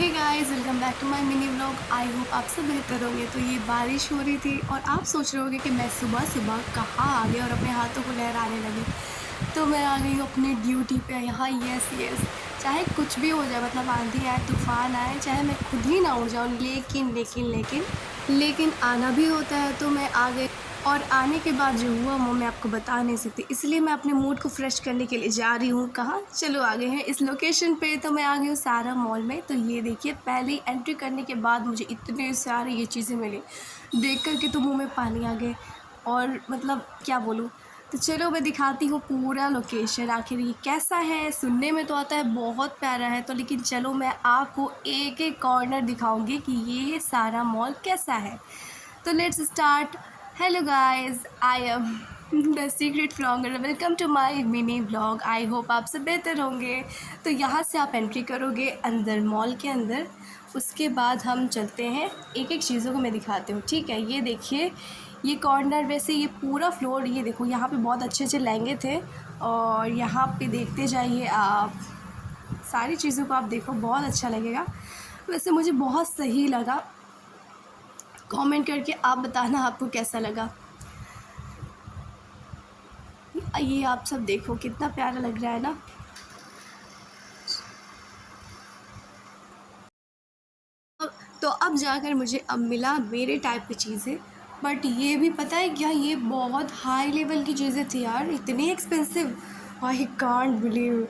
Hey guys, welcome back to my mini vlog. I hope आप सब बेहतर होंगे। तो ये बारिश हो रही थी और आप सोच रहे होंगे कि मैं सुबह सुबह कहाँ आ गई और अपने हाथों को लहराने लगी। तो मैं आ गई हूँ अपनी ड्यूटी पे यहाँ। यस यस, चाहे कुछ भी हो जाए, मतलब आंधी आए तूफान आए, चाहे मैं खुद ही ना उड़ जाऊँ, लेकिन आना भी होता है। तो मैं आ गई और आने के बाद जो हुआ वो मैं आपको बता नहीं सकती, इसलिए मैं अपने मूड को फ्रेश करने के लिए जा रही हूँ। कहाँ, चलो आगे हैं इस लोकेशन पे। तो मैं आ गई हूँ सारा मॉल में। तो ये देखिए, पहले ही एंट्री करने के बाद मुझे इतने सारे ये चीज़ें मिली, देख कर के तो मुंह में पानी आ गए और मतलब क्या बोलूँ। तो चलो मैं दिखाती हूँ पूरा लोकेशन, आखिर ये कैसा है। सुनने में तो आता है बहुत प्यारा है, तो लेकिन चलो मैं आपको एक एक कॉर्नर दिखाऊंगी कि ये सारा मॉल कैसा है। तो let's start. Hello guys, I am the secret vlogger. Welcome to my mini vlog. I hope आप सब बेहतर होंगे। तो यहाँ से आप एंट्री करोगे अंदर, मॉल के अंदर। उसके बाद हम चलते हैं, एक एक चीज़ों को मैं दिखाती हूँ, ठीक है। ये देखिए, ये कॉर्नर, वैसे ये पूरा फ्लोर, ये देखो यहाँ पे बहुत अच्छे अच्छे लहंगे थे। और यहाँ पे देखते जाइए आप, सारी चीज़ों को आप देखो, बहुत अच्छा लगेगा। वैसे मुझे बहुत सही लगा। कमेंट करके आप बताना आपको कैसा लगा। ये आप सब देखो कितना प्यारा लग रहा है ना। तो अब जाकर मुझे अब मिला मेरे टाइप की चीज़ें। बट ये भी पता है क्या, ये बहुत हाई लेवल की चीज़ें थी यार, इतनी एक्सपेंसिव। आई कांट बिलीव,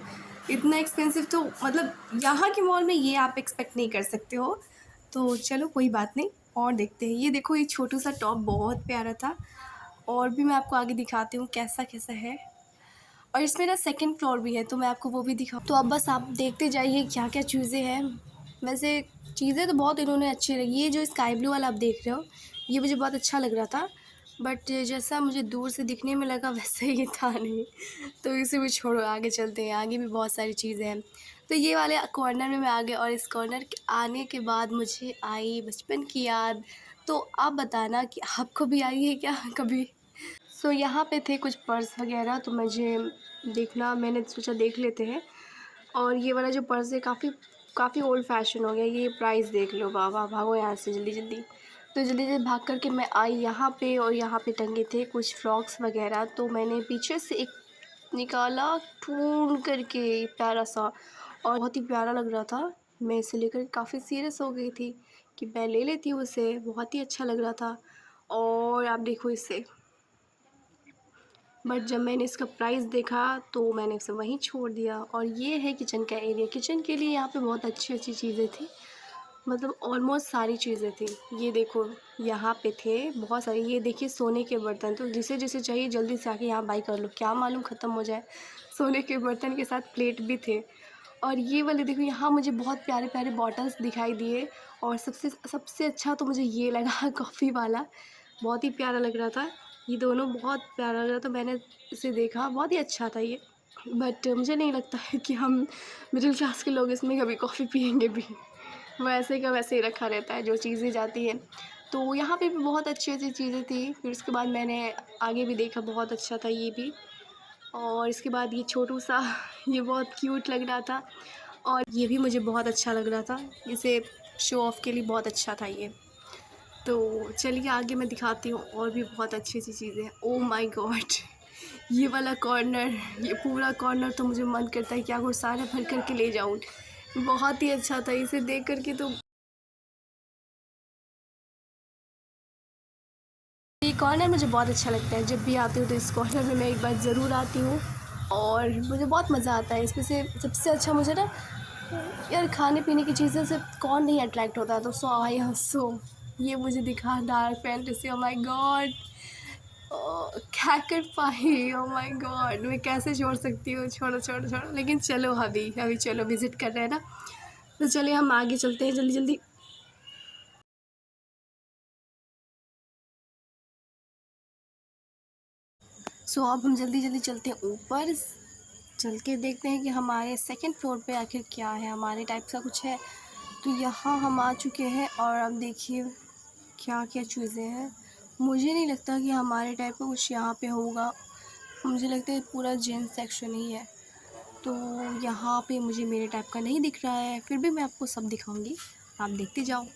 इतना एक्सपेंसिव। तो मतलब यहाँ के मॉल में ये आप एक्सपेक्ट नहीं कर सकते हो। तो चलो कोई बात नहीं, और देखते हैं। ये देखो, ये छोटू सा टॉप बहुत प्यारा था। और भी मैं आपको आगे दिखाती हूँ कैसा कैसा है। और इसमें ना सेकंड फ्लोर भी है, तो मैं आपको वो भी दिखाऊँ। तो अब बस आप देखते जाइए क्या क्या चीज़ें हैं। वैसे चीज़ें तो बहुत इन्होंने अच्छी लगी। ये जो स्काई ब्लू वाला आप देख रहे हो, ये मुझे बहुत अच्छा लग रहा था। बट जैसा मुझे दूर से दिखने में लगा वैसे ये था नहीं। तो इसे भी छोड़ो, आगे चलते हैं। आगे भी बहुत सारी चीज़ें हैं। तो ये वाले कॉर्नर में मैं आ गई, और इस कॉर्नर के आने के बाद मुझे आई बचपन की याद। तो आप बताना कि आपको भी आई है क्या कभी। यहाँ पे थे कुछ पर्स वगैरह, तो मुझे देखना, मैंने सोचा देख लेते हैं। और ये वाला जो पर्स है, काफ़ी काफ़ी ओल्ड फैशन हो गया। ये प्राइस देख लो, बाबा भागो यहाँ से जल्दी जल्दी। तो जल्दी जल्दी भाग कर के मैं आई यहाँ पे, और यहाँ पे टंगे थे कुछ फ्रॉक्स वगैरह। तो मैंने पीछे से एक निकाला, ढूंढ करके, प्यारा सा, और बहुत ही प्यारा लग रहा था। मैं इसे लेकर काफ़ी सीरियस हो गई थी कि मैं ले लेती हूँ उसे, बहुत ही अच्छा लग रहा था। और आप देखो इसे। बट जब मैंने इसका प्राइस देखा तो मैंने इसे वहीं छोड़ दिया। और ये है किचन का एरिया। किचन के लिए यहाँ पे बहुत अच्छी अच्छी चीज़ें थी, मतलब ऑलमोस्ट सारी चीज़ें थी। ये देखो, यहाँ पे थे बहुत सारी। ये देखिए सोने के बर्तन, तो जिसे जिसे चाहिए जल्दी से आके यहाँ बाई कर लो, क्या मालूम ख़त्म हो जाए। सोने के बर्तन के साथ प्लेट भी थे। और ये वाले देखो, यहाँ मुझे बहुत प्यारे प्यारे बॉटल्स दिखाई दिए। और सबसे सबसे अच्छा तो मुझे ये लगा कॉफ़ी वाला, बहुत ही प्यारा लग रहा था। ये दोनों बहुत प्यारा लग रहा था। मैंने इसे देखा, बहुत ही अच्छा था ये। बट मुझे नहीं लगता है कि हम मिडिल क्लास के लोग इसमें कभी कॉफ़ी पियेंगे भी। वैसे का वैसे ही रखा रहता है जो चीज़ें जाती हैं। तो यहाँ पे भी बहुत अच्छी अच्छी चीज़ें थी। फिर उसके बाद मैंने आगे भी देखा, बहुत अच्छा था ये भी। और इसके बाद ये छोटू सा ये बहुत क्यूट लग रहा था। और ये भी मुझे बहुत अच्छा लग रहा था, इसे शो ऑफ़ के लिए बहुत अच्छा था ये। तो चलिए आगे मैं दिखाती हूँ, और भी बहुत अच्छी अच्छी चीज़ें हैं। ओह माय गॉड, ये वाला कॉर्नर, ये पूरा कॉर्नर तो मुझे मन करता है कि आगे सारा भर करके ले जाऊँ। बहुत ही अच्छा था, इसे देख करके तो। ये कॉर्नर मुझे बहुत अच्छा लगता है। जब भी आती हूँ तो इस कॉर्नर में मैं एक बार ज़रूर आती हूँ, और मुझे बहुत मज़ा आता है इसमें से। सबसे अच्छा मुझे ना, यार खाने पीने की चीज़ें से कौन नहीं अट्रैक्ट होता। तो सो आई हंसो, ये मुझे दिखा dark fantasy. Oh my God, कैकर पाई, ओ माय गॉड, मैं कैसे छोड़ सकती हूँ। छोड़ो छोड़ो छोड़ो, लेकिन चलो अभी अभी चलो, विज़िट कर रहे हैं ना। तो चलिए हम आगे चलते हैं जल्दी जल्दी। अब हम जल्दी जल्दी चलते हैं ऊपर, चल के देखते हैं कि हमारे सेकंड फ्लोर पे आखिर क्या है, हमारे टाइप का कुछ है। तो यहाँ हम आ चुके हैं, और अब देखिए क्या क्या चीज़ें हैं। मुझे नहीं लगता कि हमारे टाइप का कुछ यहाँ पे होगा। मुझे लगता है पूरा जेंट्स सेक्शन ही है। तो यहाँ पे मुझे मेरे टाइप का नहीं दिख रहा है, फिर भी मैं आपको सब दिखाऊंगी, आप देखते जाओ।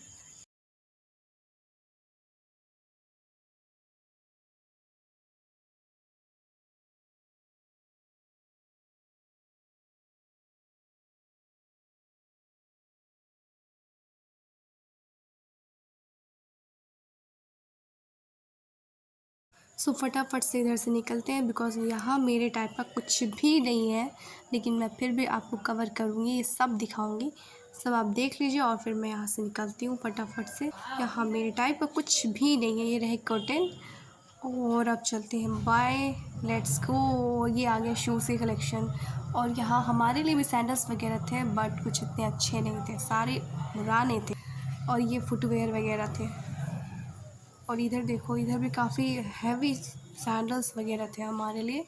सो फटाफट से इधर से निकलते हैं, बिकॉज़ यहाँ मेरे टाइप का कुछ भी नहीं है, लेकिन मैं फिर भी आपको कवर करूँगी, ये सब दिखाऊँगी, सब आप देख लीजिए और फिर मैं यहाँ से निकलती हूँ फटाफट से। यहाँ मेरे टाइप का कुछ भी नहीं है, ये रहे कर्टेन। और अब चलते हैं, बाय, लेट्स गो। ये आ गया शूज़ के कलेक्शन, और यहाँ हमारे लिए भी सैंडल्स वगैरह थे, बट कुछ इतने अच्छे नहीं थे, सारे पुराने थे। और ये फुटवेयर वगैरह थे। और इधर देखो, इधर भी काफ़ी हैवी सैंडल्स वगैरह थे हमारे लिए,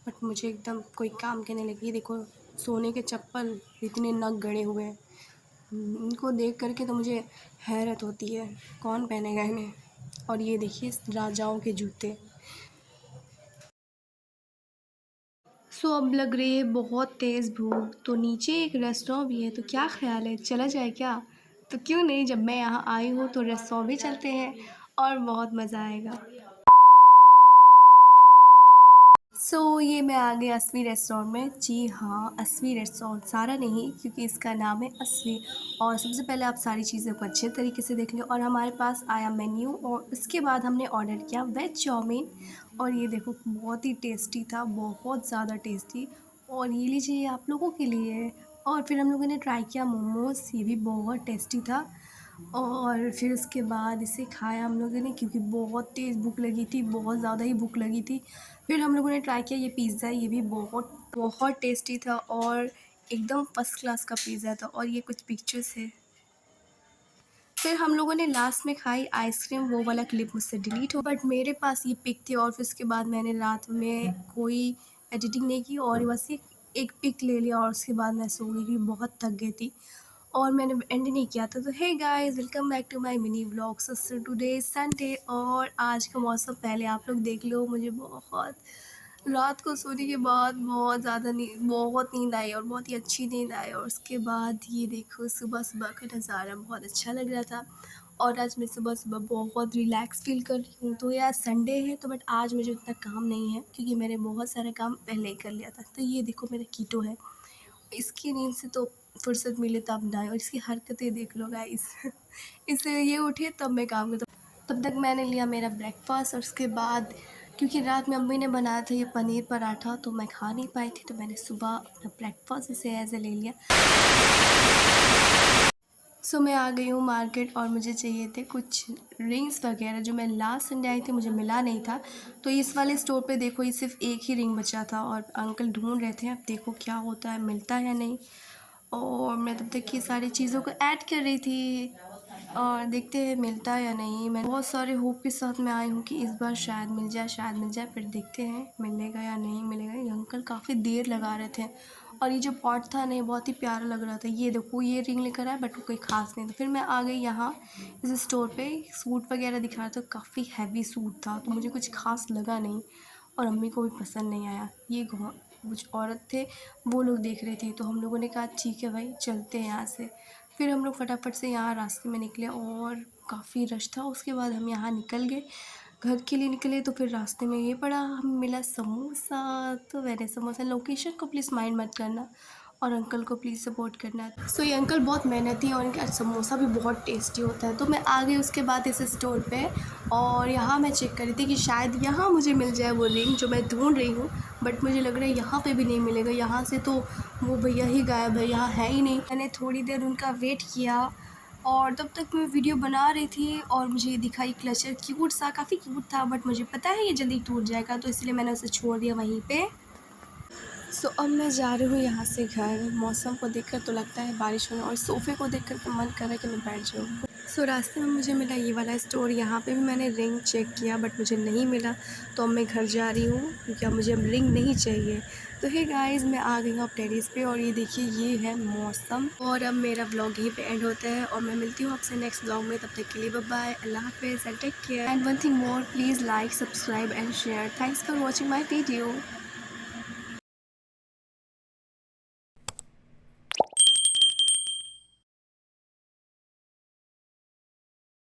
बट मुझे एकदम कोई काम के नहीं लगी। देखो, सोने के चप्पल, इतने नग गड़े हुए हैं। इनको देख कर के तो मुझे हैरत होती है, कौन पहनेगा इन्हें। और ये देखिए राजाओं के जूते। सो अब लग रही है बहुत तेज़ भूख, तो नीचे एक रेस्टोरेंट भी है, तो क्या ख़्याल है, चला जाए क्या? तो क्यों नहीं, जब मैं यहाँ आई हूँ तो रेस्टोरेंट भी चलते हैं और बहुत मज़ा आएगा। ये मैं आ गई अस्वी रेस्टोरेंट में। जी हाँ, अस्वी रेस्टोरेंट, सारा नहीं, क्योंकि इसका नाम है अस्वी। और सबसे पहले आप सारी चीज़ों को अच्छे तरीके से देख लें। और हमारे पास आया मेन्यू, और उसके बाद हमने ऑर्डर किया वेज चाउमीन। और ये देखो, बहुत ही टेस्टी था, बहुत ज़्यादा टेस्टी। और ये लीजिए, ये आप लोगों के लिए। और फिर हम लोगों ने ट्राई किया मोमोज़, ये भी बहुत टेस्टी था। और फिर उसके बाद इसे खाया हम लोगों ने, क्योंकि बहुत तेज़ भूख लगी थी, बहुत ज़्यादा ही भूख लगी थी। फिर हम लोगों ने ट्राई किया ये पिज़्ज़ा, ये भी बहुत बहुत टेस्टी था, और एकदम फर्स्ट क्लास का पिज़्ज़ा था। और ये कुछ पिक्चर्स है। फिर हम लोगों ने लास्ट में खाई आइसक्रीम, वो वाला क्लिप मुझसे डिलीट हो, बट मेरे पास ये पिक थी। और फिर उसके बाद मैंने रात में कोई एडिटिंग नहीं की, और बस ये एक पिक ले लिया, और उसके बाद मैं सो गई थी, बहुत थक गई थी, और मैंने एंड नहीं किया था। तो hey guys, welcome back to my mini vlog. So today is Sunday, और आज का मौसम पहले आप लोग देख लो। मुझे बहुत रात को सोने के बाद बहुत नींद आई, और बहुत ही अच्छी नींद आई। और उसके बाद ये देखो, सुबह सुबह का नज़ारा बहुत अच्छा लग रहा था। और आज मैं सुबह सुबह बहुत रिलैक्स फील कर रही हूँ। तो यार संडे है, तो बट आज मुझे उतना काम नहीं है, क्योंकि मैंने बहुत सारा काम पहले ही कर लिया था। तो ये देखो, मेरा कीटो है, इसकी नींद से तो फुर्सत मिले तब नहाए, और इसकी हरकतें देख लो गाइस। इससे ये उठे तब मैं काम करता हूँ। तब तक मैंने लिया मेरा ब्रेकफास्ट, और उसके बाद क्योंकि रात में अम्मी ने बनाया था ये पनीर पराठा, तो मैं खा नहीं पाई थी, तो मैंने सुबह अपना ब्रेकफास्ट इसे एज ए ले लिया। मैं आ गई हूँ मार्केट, और मुझे चाहिए थे कुछ रिंग्स वगैरह, जो मैं लास्ट संडे आई थी, मुझे मिला नहीं था। तो इस वाले स्टोर पे देखो, ये सिर्फ एक ही रिंग बचा था, और अंकल ढूंढ रहे थे, अब देखो क्या होता है, मिलता है या नहीं। और मैं तब तक ये सारी चीज़ों को ऐड कर रही थी, और देखते हैं मिलता है या नहीं। मैं बहुत सारे होप के साथ में आई हूँ कि इस बार शायद मिल जाए, शायद मिल जाए, फिर देखते हैं मिलेगा या नहीं मिलेगा। ये अंकल काफ़ी देर लगा रहे थे, और ये जो पॉट था नहीं, बहुत ही प्यारा लग रहा था। ये देखो, ये रिंग लेकर आया, बट वो कोई ख़ास नहीं था। फिर मैं आ गई यहाँ इस स्टोर पे, सूट वगैरह दिखा रहा था, काफ़ी हैवी सूट था, तो मुझे कुछ ख़ास लगा नहीं, और अम्मी को भी पसंद नहीं आया। ये कुछ औरत थे, वो लोग देख रहे थे, तो हम लोगों ने कहा ठीक है भाई, चलते हैं यहाँ से। फिर हम लोग फटाफट से यहाँ रास्ते में निकले, और काफ़ी रश था। उसके बाद हम यहाँ निकल गए, घर के लिए निकले। तो फिर रास्ते में ये पड़ा, हमें मिला समोसा, तो मैंने समोसा, लोकेशन को प्लीज़ माइंड मत करना, और अंकल को प्लीज़ सपोर्ट करना। ये अंकल बहुत मेहनती हैं, और इनका समोसा भी बहुत टेस्टी होता है। तो मैं आ गई उसके बाद इस स्टोर पे, और यहाँ मैं चेक कर रही थी कि शायद यहाँ मुझे मिल जाए वो रिंग जो मैं ढूंढ रही हूँ, बट मुझे लग रहा है यहाँ पे भी नहीं मिलेगा। यहाँ से तो वो भैया ही गायब है, यहाँ है ही नहीं। मैंने थोड़ी देर उनका वेट किया, और तब तक मैं वीडियो बना रही थी, और मुझे ये दिखाई क्लचर, क्यूट सा, काफ़ी क्यूट था, बट मुझे पता है ये जल्दी टूट जाएगा, तो इसलिए मैंने उसे छोड़ दिया वहीं पे। अब मैं जा रही हूँ यहाँ से घर। मौसम को देखकर तो लगता है बारिश होने, और सोफ़े को देखकर तो मन कर रहा है कि मैं बैठ जाऊँ। रास्ते में मुझे मिला ये वाला स्टोर, यहाँ पे भी मैंने रिंग चेक किया, बट मुझे नहीं मिला। तो अब मैं घर जा रही हूँ, क्योंकि अब मुझे अब रिंग नहीं चाहिए। तो हे गाइस, मैं आ गई हूँ अब टेरेस पे, और ये देखिए, ये है मौसम। और अब मेरा व्लॉग यहीं पे एंड होता है, और मैं मिलती हूँ आपसे नेक्स्ट व्लॉग में। तब तक के लिए बाय बाय, अल्लाह हाफ़िज़ and take care. And one thing more, please like, subscribe and share. Thanks for watching my video.